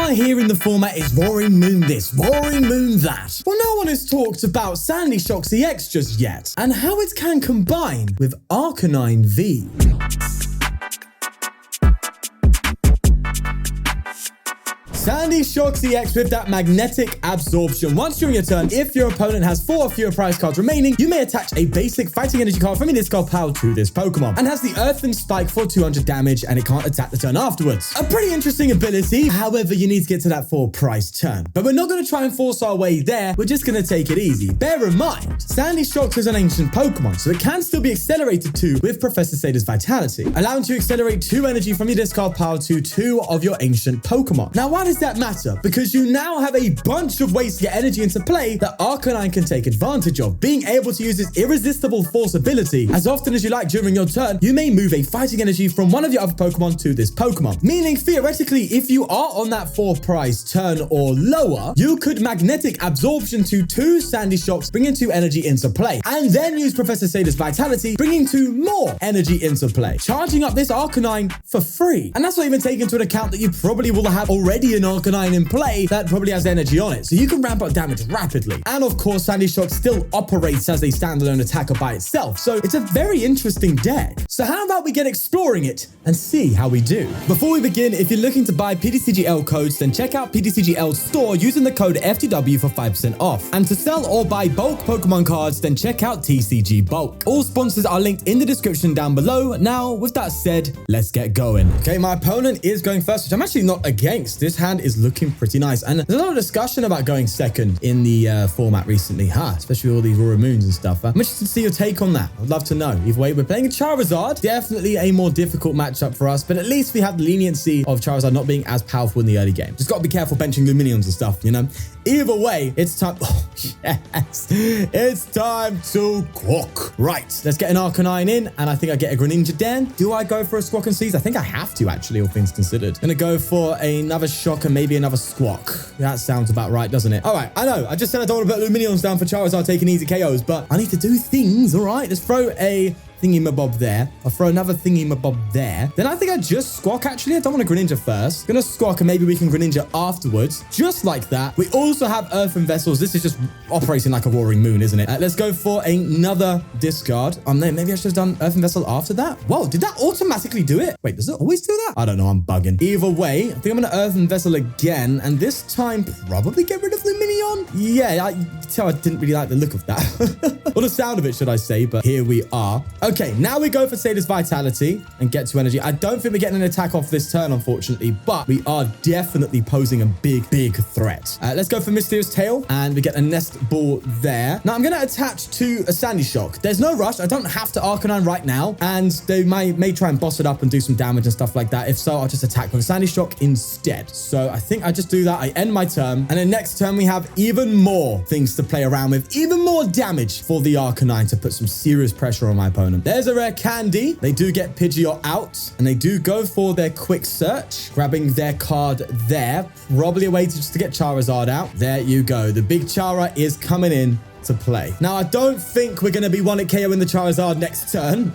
I hear in the format is Roaring Moon this, Roaring Moon that. Well, no one has talked about Sandy Shock's EX just yet, and how it can combine with Arcanine V. Sandy Shock's EX with that magnetic absorption. Once during your turn, if your opponent has 4 or fewer prize cards remaining, you may attach a basic fighting energy card from your discard pile to this Pokemon, and has the Earthen Spike for 200 damage, and it can't attack the turn afterwards. A pretty interesting ability, however, you need to get to that 4 prize turn. But we're not going to try and force our way there, we're just going to take it easy. Bear in mind, Sandy Shock's is an ancient Pokemon, so it can still be accelerated to with Professor Sada's Vitality, allowing you to accelerate 2 energy from your discard pile to 2 of your ancient Pokemon. Now, why does that matter? Because you now have a bunch of ways to get energy into play that Arcanine can take advantage of. Being able to use this irresistible force ability as often as you like during your turn, you may move a fighting energy from one of your other Pokemon to this Pokemon. Meaning, theoretically, if you are on that 4 prize turn or lower, you could magnetic absorption to 2 Sandy Shocks, bringing 2 energy into play, and then use Professor Sada's Vitality, bringing 2 more energy into play, charging up this Arcanine for free. And that's not even taking into account that you probably will have already an Arcanine in play that probably has energy on it, so you can ramp up damage rapidly. And of course, Sandy Shock still operates as a standalone attacker by itself, so it's a very interesting deck. So how about we get exploring it and see how we do? Before we begin, if you're looking to buy ptcgl codes, then check out ptcgl's store using the code FTW for 5% off. And to sell or buy bulk Pokemon cards, then check out TCG Bulk. All sponsors are linked in the description down below. Now, with that said, let's get going. Okay, my opponent is going first, which I'm actually not against. This hand is looking pretty nice, and there's a lot of discussion about going second in the format recently, especially with all these Roaring Moons and stuff. I'm interested to see your take on that. I'd love to know. Either way, we're playing a Charizard, definitely a more difficult matchup for us, but at least we have the leniency of Charizard not being as powerful in the early game. Just got to be careful benching Lumineons and stuff, you know. Either way, it's time. Oh, yes, it's time to cook. Right, let's get an Arcanine in, and I think I get a Greninja Den. Do I go for a Squawk and Seize? I think I have to, actually, all things considered. Gonna go for another Shock and maybe another Squawk. That sounds about right, doesn't it? All right, I know. I just said I don't want to put Lumineons down for Charizard taking easy KOs, but I need to do things, all right? Let's throw a thingy-mabob there. I'll throw another thingy-mabob there. Then I think I just Squawk, actually. I don't want to Greninja first. Gonna Squawk, and maybe we can Greninja afterwards. Just like that. We also have Earthen Vessels. This is just operating like a Roaring Moon, isn't it? Let's go for another discard. Maybe I should have done Earthen Vessel after that. Whoa, did that automatically do it? Wait, does it always do that? I don't know, I'm bugging. Either way, I think I'm gonna Earthen Vessel again, and this time probably get rid of Lumineon. Yeah, I tell I didn't really like the look of that. Or the sound of it, should I say, but here we are. Okay, now we go for Sada's Vitality and get to energy. I don't think we're getting an attack off this turn, unfortunately, but we are definitely posing a big threat. Let's go for Mysterious Tail, and we get a Nest Ball there. Now, I'm going to attach to a Sandy Shock. There's no rush. I don't have to Arcanine right now, and they may try and boss it up and do some damage and stuff like that. If so, I'll just attack with a Sandy Shock instead. So I think I just do that. I end my turn, and then next turn we have even more things to play around with, even more damage for the Arcanine to put some serious pressure on my opponent. There's a rare Candy. They do get Pidgeot out, and they do go for their quick search, grabbing their card there. Probably a way to just to get Charizard out. There you go. The big Chara is coming in to play. Now, I don't think we're going to be 1-hit KOing the Charizard next turn,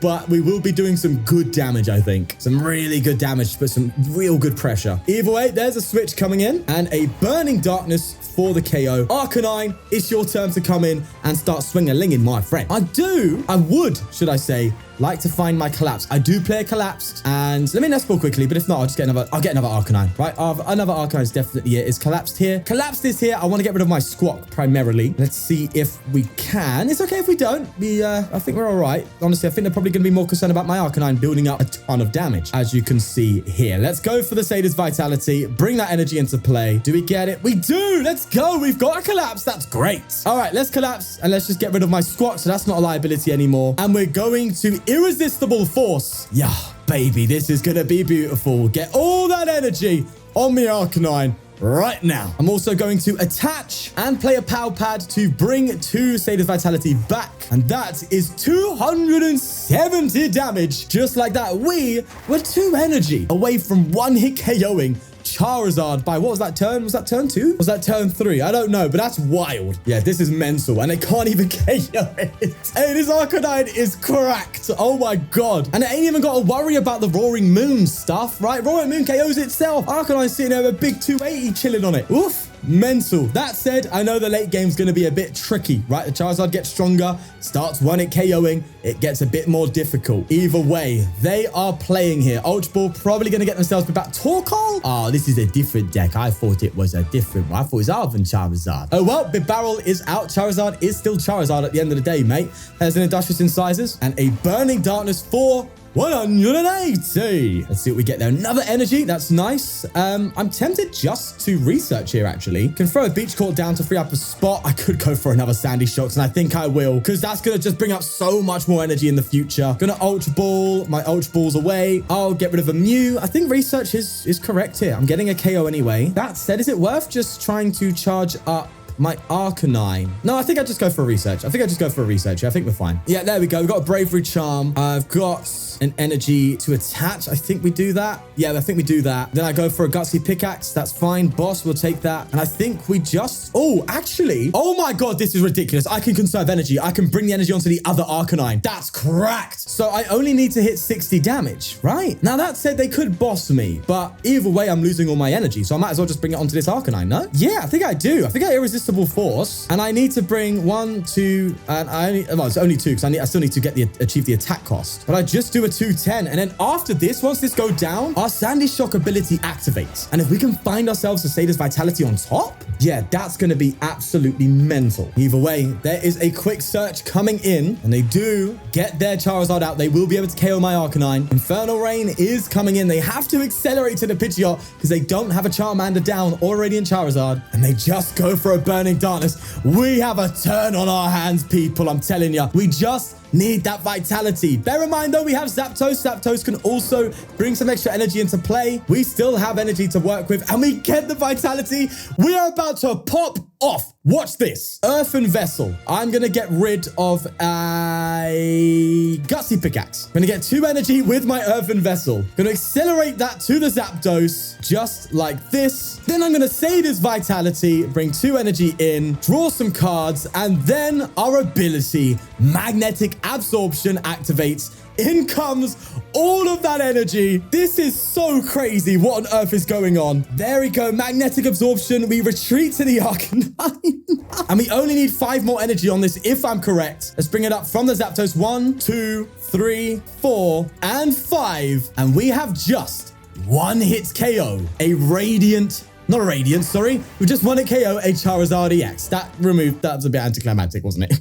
but we will be doing some good damage, I think. Some really good damage to put some real good pressure. Either way, there's a switch coming in, and a Burning Darkness for the KO. Arcanine, it's your turn to come in and start swing-a-linging, my friend. I would, should I say, like to find my Collapse. I do play a Collapsed, and let me Nest Ball quickly, but if not, I'll get another Arcanine, right? Another Arcanine is definitely it. Is Collapsed here? Collapsed is here. I want to get rid of my Squawk primarily. Let's see if we can. It's okay if we don't. I think we're all right. Honestly, I think they're probably going to be more concerned about my Arcanine building up a ton of damage, as you can see here. Let's go for the Sada's Vitality. Bring that energy into play. Do we get it? We do. Let's go. We've got a Collapse. That's great. All right, let's Collapse, and let's just get rid of my Squawk, so that's not a liability anymore. And we're going to Irresistible Force. Yeah, baby, this is going to be beautiful. Get all that energy on me Arcanine right now. I'm also going to attach and play a Pal Pad to bring 2 Sada's Vitality back. And that is 270 damage. Just like that, we were 2 energy away from 1-hit KOing Charizard by, what was that turn? Was that turn 2? Was that turn 3? I don't know, but that's wild. Yeah, this is mental, and they can't even KO it. Hey, this Arcanine is cracked. Oh my God. And it ain't even got to worry about the Roaring Moon stuff, right? Roaring Moon KOs itself. Arcanine's sitting there with a big 280 chilling on it. Oof. Mental. That said, I know the late game's going to be a bit tricky, right? The Charizard gets stronger, starts one hit KOing, it gets a bit more difficult. Either way, they are playing here. Ultra Ball probably going to get themselves back. Torkoal? Oh, this is a different deck. I thought it was a different one. I thought it was Arven Charizard. Oh, well, Big Barrel is out. Charizard is still Charizard at the end of the day, mate. There's an Industrious Incisors and a Burning Darkness for 180. Let's see what we get there. Another energy. That's nice. I'm tempted just to research here, actually. Can throw a Beach Court down to free up a spot. I could go for another Sandy Shocks, and I think I will, because that's going to just bring up so much more energy in the future. Gonna Ultra Ball. My Ultra Ball's away. I'll get rid of a Mew. I think research is correct here. I'm getting a KO anyway. That said, is it worth just trying to charge up my Arcanine? No, I think I just go for a research. I think we're fine. Yeah, there we go. We've got a Bravery Charm. I've got an energy to attach. I think we do that. Yeah, I think we do that. Then I go for a Gutsy Pickaxe. That's fine. Boss, we'll take that. And I think we just... Oh, actually... Oh my God, this is ridiculous. I can conserve energy. I can bring the energy onto the other Arcanine. That's cracked. So I only need to hit 60 damage, right? Now, that said, they could boss me. But either way, I'm losing all my energy. So I might as well just bring it onto this Arcanine, no? Yeah, I think I do. I think I have Irresistible Force. And I need to bring 1, 2... And I only... Well, it's only 2 because I still need to achieve the attack cost. But I just do a 210. And then after this, once this goes down, our Sandy Shock ability activates. And if we can find ourselves a Sada's Vitality on top, yeah, that's going to be absolutely mental. Either way, there is a quick search coming in, and they do get their Charizard out. They will be able to KO my Arcanine. Infernal Rain is coming in. They have to accelerate to the Pidgeot because they don't have a Charmander down or a Radiant Charizard, and they just go for a Burning Darkness. We have a turn on our hands, people. I'm telling you, we just need that vitality. Bear in mind, though, we have Zapdos. Zapdos can also bring some extra energy into play. We still have energy to work with, and we get the vitality. We are about to pop off. Watch this. Earthen Vessel. I'm going to get rid of a Gutsy Pickaxe. I'm going to get 2 energy with my Earthen Vessel. Going to accelerate that to the Zapdos, just like this. Then I'm going to save this vitality, bring 2 energy in, draw some cards, and then our ability, Magnetic Absorption, activates. In comes all of that energy. This is so crazy. What on earth is going on? There we go. Magnetic Absorption. We retreat to the Arcanine. And we only need 5 more energy on this, if I'm correct. Let's bring it up from the Zapdos. 1, 2, 3, 4, and 5. And we have just 1 hit KO. A Radiant... Not a Radiant, sorry. We just won a KO, a Charizard EX. That was a bit anticlimactic, wasn't it?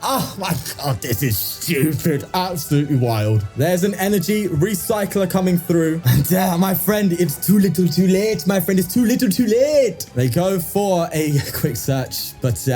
Oh my God, this is stupid. Absolutely wild. There's an energy recycler coming through. And my friend, it's too little too late. My friend, it's too little too late. They go for a quick search, but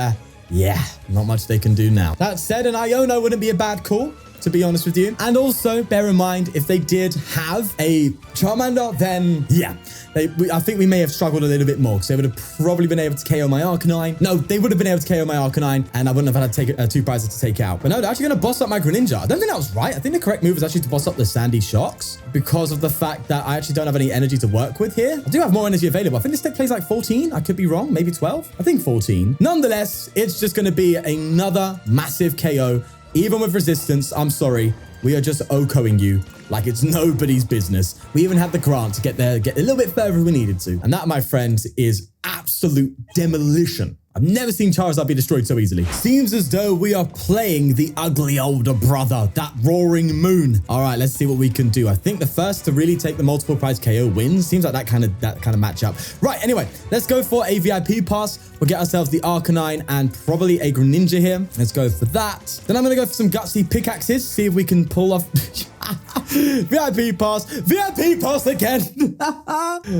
yeah, not much they can do now. That said, an Iona wouldn't be a bad call, to be honest with you. And also, bear in mind, if they did have a Charmander, then yeah, I think we may have struggled a little bit more because they would have probably been able to KO my Arcanine. No, they would have been able to KO my Arcanine, and I wouldn't have had to take 2 prizes to take out. But no, they're actually going to boss up my Greninja. I don't think that was right. I think the correct move is actually to boss up the Sandy Shocks because of the fact that I actually don't have any energy to work with here. I do have more energy available. I think this deck plays like 14. I could be wrong. Maybe 12. I think 14. Nonetheless, it's just going to be another massive KO. Even with resistance, I'm sorry, we are just OHKOing you like it's nobody's business. We even had the Grant to get a little bit further if we needed to. And that, my friend, is absolute demolition. I've never seen Charizard be destroyed so easily. Seems as though we are playing the ugly older brother, that Roaring Moon. All right, let's see what we can do. I think the first to really take the multiple prize KO wins. Seems like that kind of matchup. Right, anyway, let's go for a VIP pass. We'll get ourselves the Arcanine and probably a Greninja here. Let's go for that. Then I'm going to go for some Gutsy Pickaxes, see if we can pull off... VIP pass again.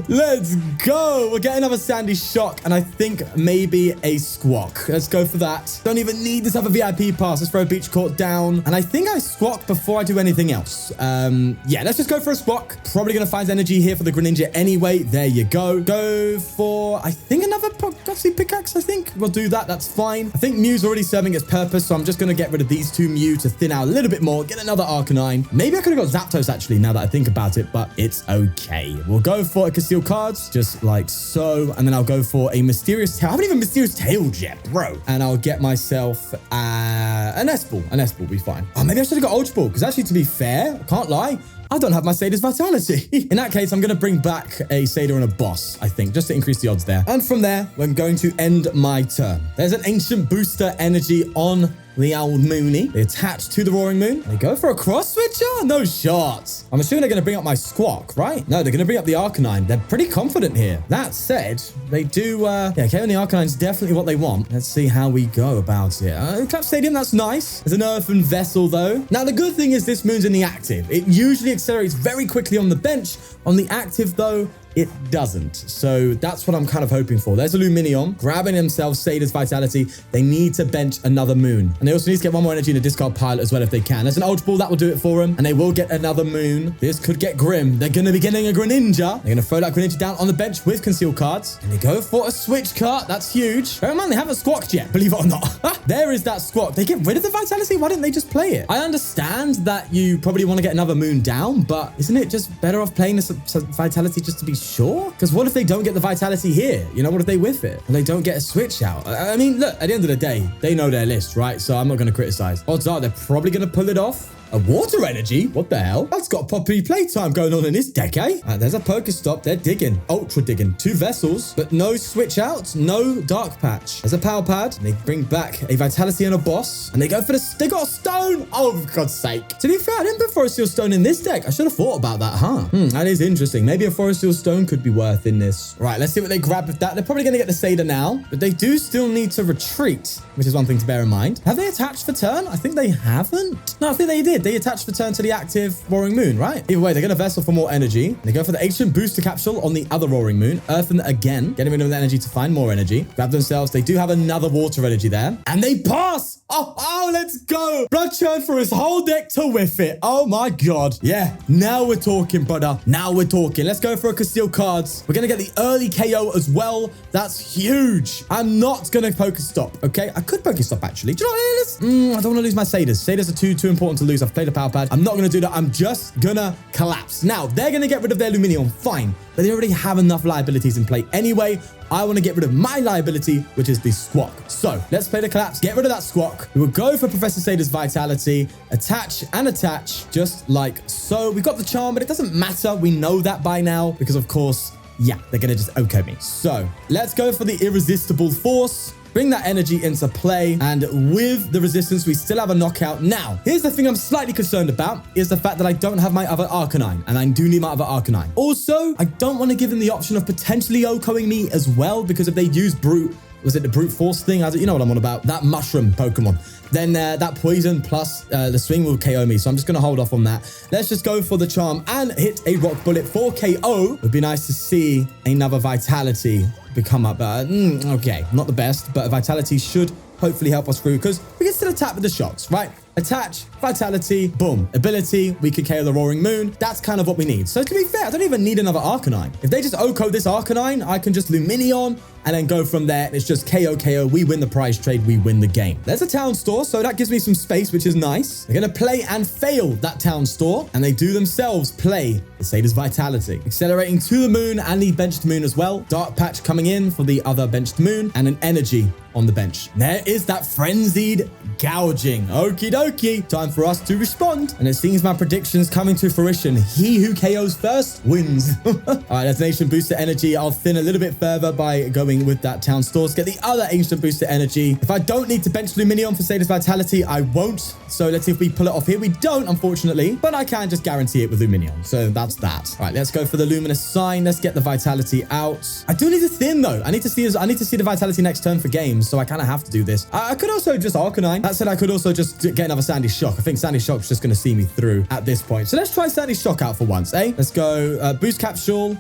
Let's go. We'll get another Sandy Shock, and I think maybe a Squawk. Let's go for that. Don't even need this other VIP pass. Let's throw a Beach Court down, and I think I Squawk before I do anything else. Yeah, let's just go for a Squawk. Probably gonna find energy here for the Greninja anyway. There you go. Go for, I think, another Gutsy Pickaxe. I think we'll do that. That's fine. I think Mew's already serving its purpose, so I'm just gonna get rid of these 2 Mew to thin out a little bit more. Get another Arcanine. Maybe I could have got Zapdos, actually, now that I think about it, but it's okay. We'll go for a Conceal Cards, just like so, and then I'll go for a Mysterious Tail. I haven't even Mysterious Tailed yet, bro. And I'll get myself a Nest Ball. A Nest Ball will be fine. Oh, maybe I should have got Ultra Ball, because actually, to be fair, I can't lie, I don't have my Sada's Vitality. In that case, I'm going to bring back a Sada and a Boss, I think, just to increase the odds there. And from there, we're going to end my turn. There's an Ancient Booster Energy on the old Mooney. They attach to the Roaring Moon. They go for a cross switcher? No shots. I'm assuming they're going to bring up my Squawk, right? No, they're going to bring up the Arcanine. They're pretty confident here. That said, they do, yeah, KO the Arcanine is definitely what they want. Let's see how we go about it. Collapsed Stadium, that's nice. There's an Earthen Vessel, though. Now, the good thing is this Moon's in the active. It usually accelerates very quickly on the bench. On the active, though, it doesn't. So that's what I'm kind of hoping for. There's a Lumineon grabbing himself Sada's Vitality. They need to bench another Moon. And they also need to get one more energy in a discard pile as well if they can. There's an Ultra Ball that will do it for them. And they will get another Moon. This could get grim. They're going to be getting a Greninja. They're going to throw that Greninja down on the bench with Conceal Cards. And they go for a Switch Card. That's huge. Bear in mind, they haven't squawked yet, believe it or not. There is that Squawk. They get rid of the Vitality? Why didn't they just play it? I understand that you probably want to get another Moon down, but isn't it just better off playing this Vitality just to be sure? Because what if they don't get the Vitality here? You know, what if they whiff it? And they don't get a switch out? I mean, look, at the end of the day, they know their list, right? So I'm not going to criticize. Odds are they're probably going to pull it off. A Water Energy? What the hell? That's got property playtime going on in this deck, eh? There's a Pokestop. They're digging. Ultra digging. 2 Vessels, but no switch out. No Dark Patch. There's a Pal Pad. And they bring back a Vitality and a Boss. And they go for the... They got a Stone. Oh, for God's sake. To be fair, I didn't put Forest Seal Stone in this deck. I should have thought about that, huh? That is interesting. Maybe a Forest Seal Stone could be worth in this. Right, let's see what they grab with that. They're probably going to get the Sada now, but they do still need to retreat, which is one thing to bear in mind. Have they attached for turn? I think they haven't. No, I think they did. They attached for turn to the active Roaring Moon, right? Either way, they're going to Vessel for more energy. They go for the Ancient Booster Capsule on the other Roaring Moon. Earthen again, getting rid of the energy to find more energy. Grab themselves. They do have another Water Energy there. And they pass! Oh, let's go! Blood Churn for his whole deck to whiff it. Oh my God. Yeah, now we're talking, brother. Now we're talking. Let's go for a Conceal Cards. We're going to get the early KO as well. That's huge. I'm not going to Pokestop, okay? I could Pokestop, actually. Do you know what it is? I don't want to lose my Sadas. Sadas are too important to lose. I've played a Pal Pad. I'm not going to do that. I'm just going to collapse. Now, they're going to get rid of their Lumineon. Fine. But they already have enough liabilities in play anyway. I want to get rid of my liability, which is the Squawk. So let's play the Collapse. Get rid of that Squawk. We will go for Professor Sada's Vitality. Attach and attach, just like so. We've got the Charm, but it doesn't matter. We know that by now because, of course, yeah, they're going to just OK me. So let's go for the Irresistible Force. Bring that energy into play, and with the resistance, we still have a knockout. Now, here's the thing I'm slightly concerned about, is the fact that I don't have my other Arcanine, and I do need my other Arcanine. Also, I don't want to give them the option of potentially OHKOing me as well, because if they use Brute, was it the Brute Force thing? You know what I'm on about. That Mushroom Pokemon. Then that Poison plus the Swing will KO me. So I'm just going to hold off on that. Let's just go for the Charm and hit a Rock Bullet for KO. It would be nice to see another Vitality become up. Okay, not the best, but a Vitality should hopefully help us through because we can still attack with the shocks, right? Attach, Vitality, boom. Ability, we can KO the Roaring Moon. That's kind of what we need. So to be fair, I don't even need another Arcanine. If they just OHKO this Arcanine, I can just Lumineon and then go from there. It's just KO. We win the prize trade. We win the game. There's a town store, so that gives me some space, which is nice. They're going to play and fail that town store, and they do themselves play the Sada's Vitality. Accelerating to the Moon and the benched Moon as well. Dark Patch coming in for the other benched Moon, and an energy on the bench. There is that frenzied gouging. Okie dokie. Time for us to respond. And it seems my predictions coming to fruition. He who KOs first wins. All right, that's an Ancient Booster Energy. I'll thin a little bit further by going with that town stores. Get the other Ancient Booster Energy. If I don't need to bench Lumineon for Sada's Vitality, I won't. So let's see if we pull it off here. We don't, unfortunately, but I can just guarantee it with Lumineon. So that's that. All right, let's go for the Luminous Sign. Let's get the Vitality out. I do need to thin though. I need to see the Vitality next turn for games. So I kind of have to do this. I could also just Arcanine. That said, I could also just get another Sandy Shock. I think Sandy Shock's just going to see me through at this point. So let's try Sandy Shock out for once, eh? Let's go Boost Capsule.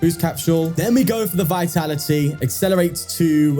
Then we go for the Vitality. Accelerate to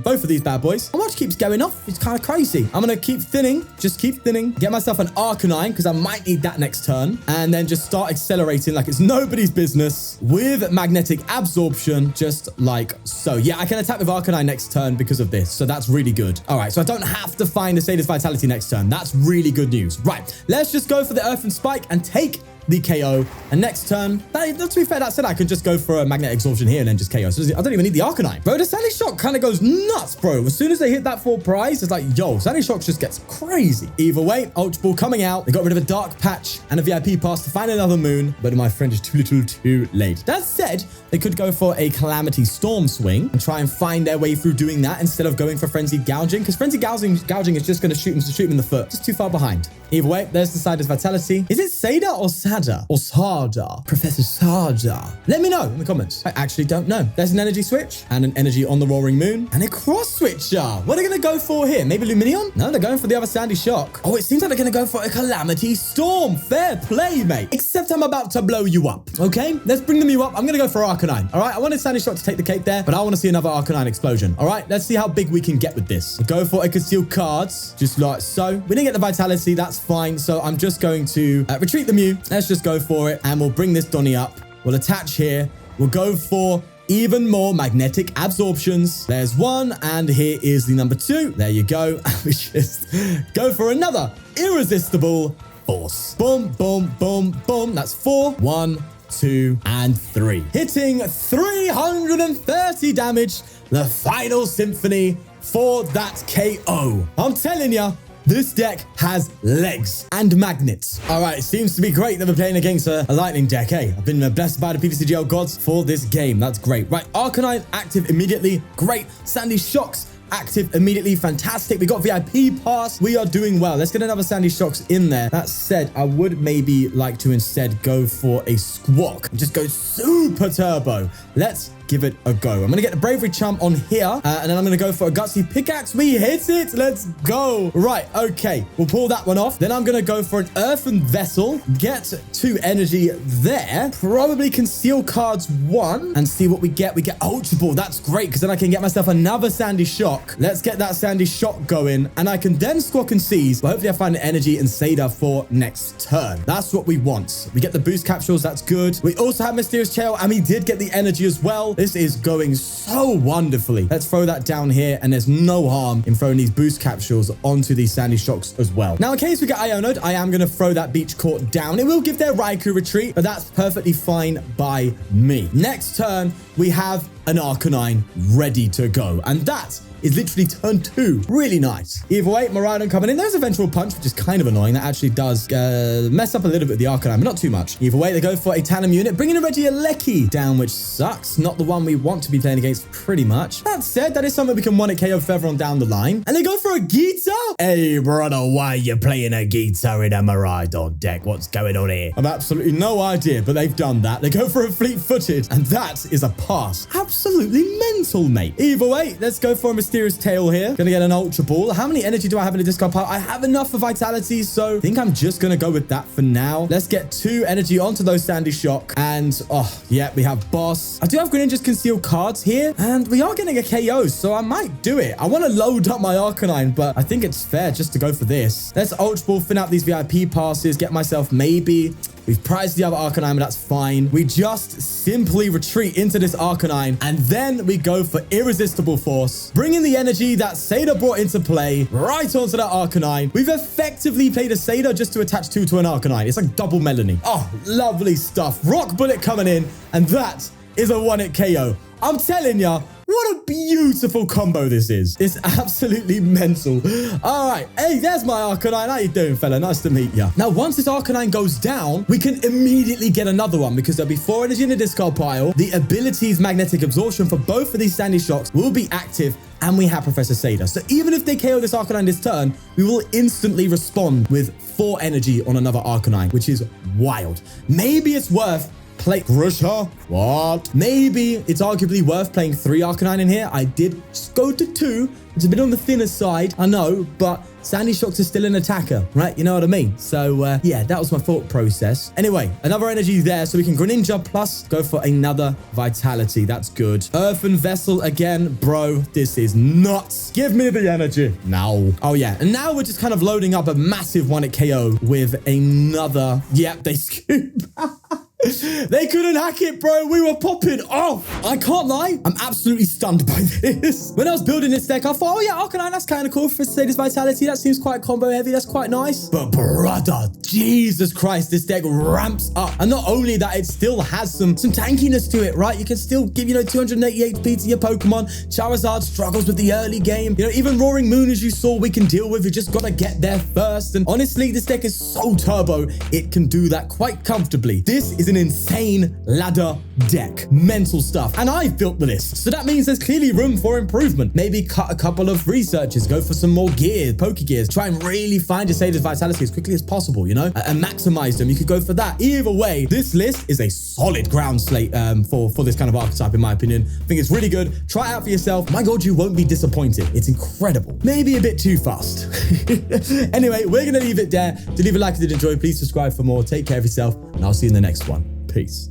both of these bad boys. How much keeps going off? It's kind of crazy. I'm going to keep thinning. Just keep thinning. Get myself an Arcanine because I might need that next turn. And then just start accelerating like it's nobody's business with Magnetic Absorption, just like so. Yeah, I can attack with Arcanine next turn because of this. So that's really good. All right, so I don't have to find the Sada's Vitality next turn. That's really good news. Right, let's just go for the Earthen Spike and take the KO. And next turn, to be fair, that said, I could just go for a Magnetic Absorption here and then just KO. So I don't even need the Arcanine. Bro, the Sandy Shock kind of goes nuts, bro. As soon as they hit that 4 prize, it's like, yo, Sandy Shock just gets crazy. Either way, Ultra Ball coming out. They got rid of a Dark Patch and a VIP Pass to find another moon. But my friend is too little too late. That said, they could go for a Calamity Storm swing and try and find their way through doing that instead of going for Frenzied Gouging. Because Frenzied Gouging is just going to shoot him in the foot. Just too far behind. Either way, there's the Sada's Vitality. Is it Sada or Sada? Or Sada? Professor Sada. Let me know in the comments. I actually don't know. There's an energy switch and an energy on the Roaring Moon and a cross switcher. What are they going to go for here? Maybe Lumineon? No, they're going for the other Sandy Shock. Oh, it seems like they're going to go for a Calamity Storm. Fair play, mate. Except I'm about to blow you up. Okay, let's bring them you up. I'm going to go for Arcanine. All right, I wanted Sandy Shock to take the cake there, but I want to see another Arcanine explosion. All right, let's see how big we can get with this. Go for a Concealed Cards, just like so. We didn't get the Vitality. That's fine. So I'm just going to retreat the Mew. Let's just go for it. And we'll bring this Donny up. We'll attach here. We'll go for even more Magnetic Absorptions. There's one. And here is the number 2. There you go. We just go for another Irresistible Force. Boom, boom, boom, boom. That's 4. 1, 2, and 3. Hitting 330 damage. The final symphony for that KO. I'm telling ya, this deck has legs and magnets. All right, it seems to be great that we're playing against a lightning deck. Hey, I've been blessed by the ptcgl gods for this game. That's great. Right, Arcanine active immediately. Great. Sandy Shocks active immediately. Fantastic. We got VIP Pass. We are doing well. Let's get another Sandy Shocks in there. That said, I would maybe like to instead go for a Squawk and just go super turbo. Let's give it a go. I'm going to get the Bravery Charm on here, and then I'm going to go for a Gutsy Pickaxe. We hit it. Let's go. Right. Okay. We'll pull that one off. Then I'm going to go for an Earthen Vessel. Get 2 energy there. Probably Conceal Cards 1 and see what we get. We get Ultra Ball. That's great because then I can get myself another Sandy Shock. Let's get that Sandy Shock going, and I can then Squawk and Seize. Well, hopefully I find the energy in Sada for next turn. That's what we want. We get the boost capsules. That's good. We also have Mysterious Chael, and we did get the energy as well. This is going so wonderfully. Let's throw that down here, and there's no harm in throwing these boost capsules onto these Sandy Shocks as well. Now, in case we get Ionoed, I am going to throw that Beach Court down. It will give their Raikou retreat, but that's perfectly fine by me. Next turn, we have an Arcanine ready to go, and that is literally turn 2. Really nice. Either way, Miraidon coming in. There's Eventual Punch, which is kind of annoying. That actually does mess up a little bit with the Arcanine, but not too much. Either way, they go for a Tandem unit, bringing a Regieleki down, which sucks. Not the one we want to be playing against pretty much. That said, that is something we can 1-hit KO further on down the line. And they go for a Gita. Hey, brother, why are you playing a Gita in a Miraidon deck? What's going on here? I've absolutely no idea, but they've done that. They go for a Fleet-Footed, and that is a pass. Absolutely mental, mate. Either way, let's go for a Mysterious Tail here. Gonna get an Ultra Ball. How many energy do I have in the discard pile? I have enough for Vitality, so I think I'm just gonna go with that for now. Let's get 2 energy onto those Sandy Shock. And, oh, yeah, we have Boss. I do have Greninja's Concealed Cards here, and we are getting a KO, so I might do it. I want to load up my Arcanine, but I think it's fair just to go for this. Let's Ultra Ball, fin out these VIP passes, get myself maybe... We've prized the other Arcanine, but that's fine. We just simply retreat into this Arcanine, and then we go for Irresistible Force, bringing the energy that Sada brought into play right onto that Arcanine. We've effectively played a Sada just to attach 2 to an Arcanine. It's like double Melanie. Oh, lovely stuff. Rock Bullet coming in, and that is a 1-hit KO. I'm telling ya, what a beautiful combo this is. It's absolutely mental. All right. Hey, there's my Arcanine. How you doing, fella? Nice to meet ya. Now, once this Arcanine goes down, we can immediately get another one because there'll be 4 energy in the discard pile. The ability's Magnetic Absorption for both of these Sandy Shocks will be active, and we have Professor Sada. So even if they KO this Arcanine this turn, we will instantly respond with 4 energy on another Arcanine, which is wild. Maybe it's worth play Grusha. What? Maybe it's arguably worth playing 3 Arcanine in here. I did just go to 2. It's a bit on the thinner side, I know, but Sandy Shocks is still an attacker, right? You know what I mean? So, yeah, that was my thought process. Anyway, another energy there, so we can Greninja plus go for another Vitality. That's good. Earthen Vessel again. Bro, this is nuts. Give me the energy. Now. Oh, yeah. And now we're just kind of loading up a massive 1-hit KO with another... Yep, they scoop. They couldn't hack it, bro. We were popping off. I can't lie. I'm absolutely stunned by this. When I was building this deck, I thought, oh yeah, Arcanine, that's kind of cool for Sada's Vitality. That seems quite combo heavy. That's quite nice. But brother, Jesus Christ, this deck ramps up. And not only that, it still has some tankiness to it, right? You can still give, 288 HP to your Pokemon. Charizard struggles with the early game. Even Roaring Moon, as you saw, we can deal with. You just got to get there first. And honestly, this deck is so turbo, it can do that quite comfortably. This is an insane ladder deck. Mental stuff. And I've built the list. So that means there's clearly room for improvement. Maybe cut a couple of researches, go for some more gears, Poke Gears, try and really find your Sada's Vitality as quickly as possible, and maximize them. You could go for that. Either way, this list is a solid ground slate for this kind of archetype, in my opinion. I think it's really good. Try it out for yourself. My God, you won't be disappointed. It's incredible. Maybe a bit too fast. Anyway, we're going to leave it there. To leave a like if you did enjoy, please subscribe for more. Take care of yourself, and I'll see you in the next one. Peace.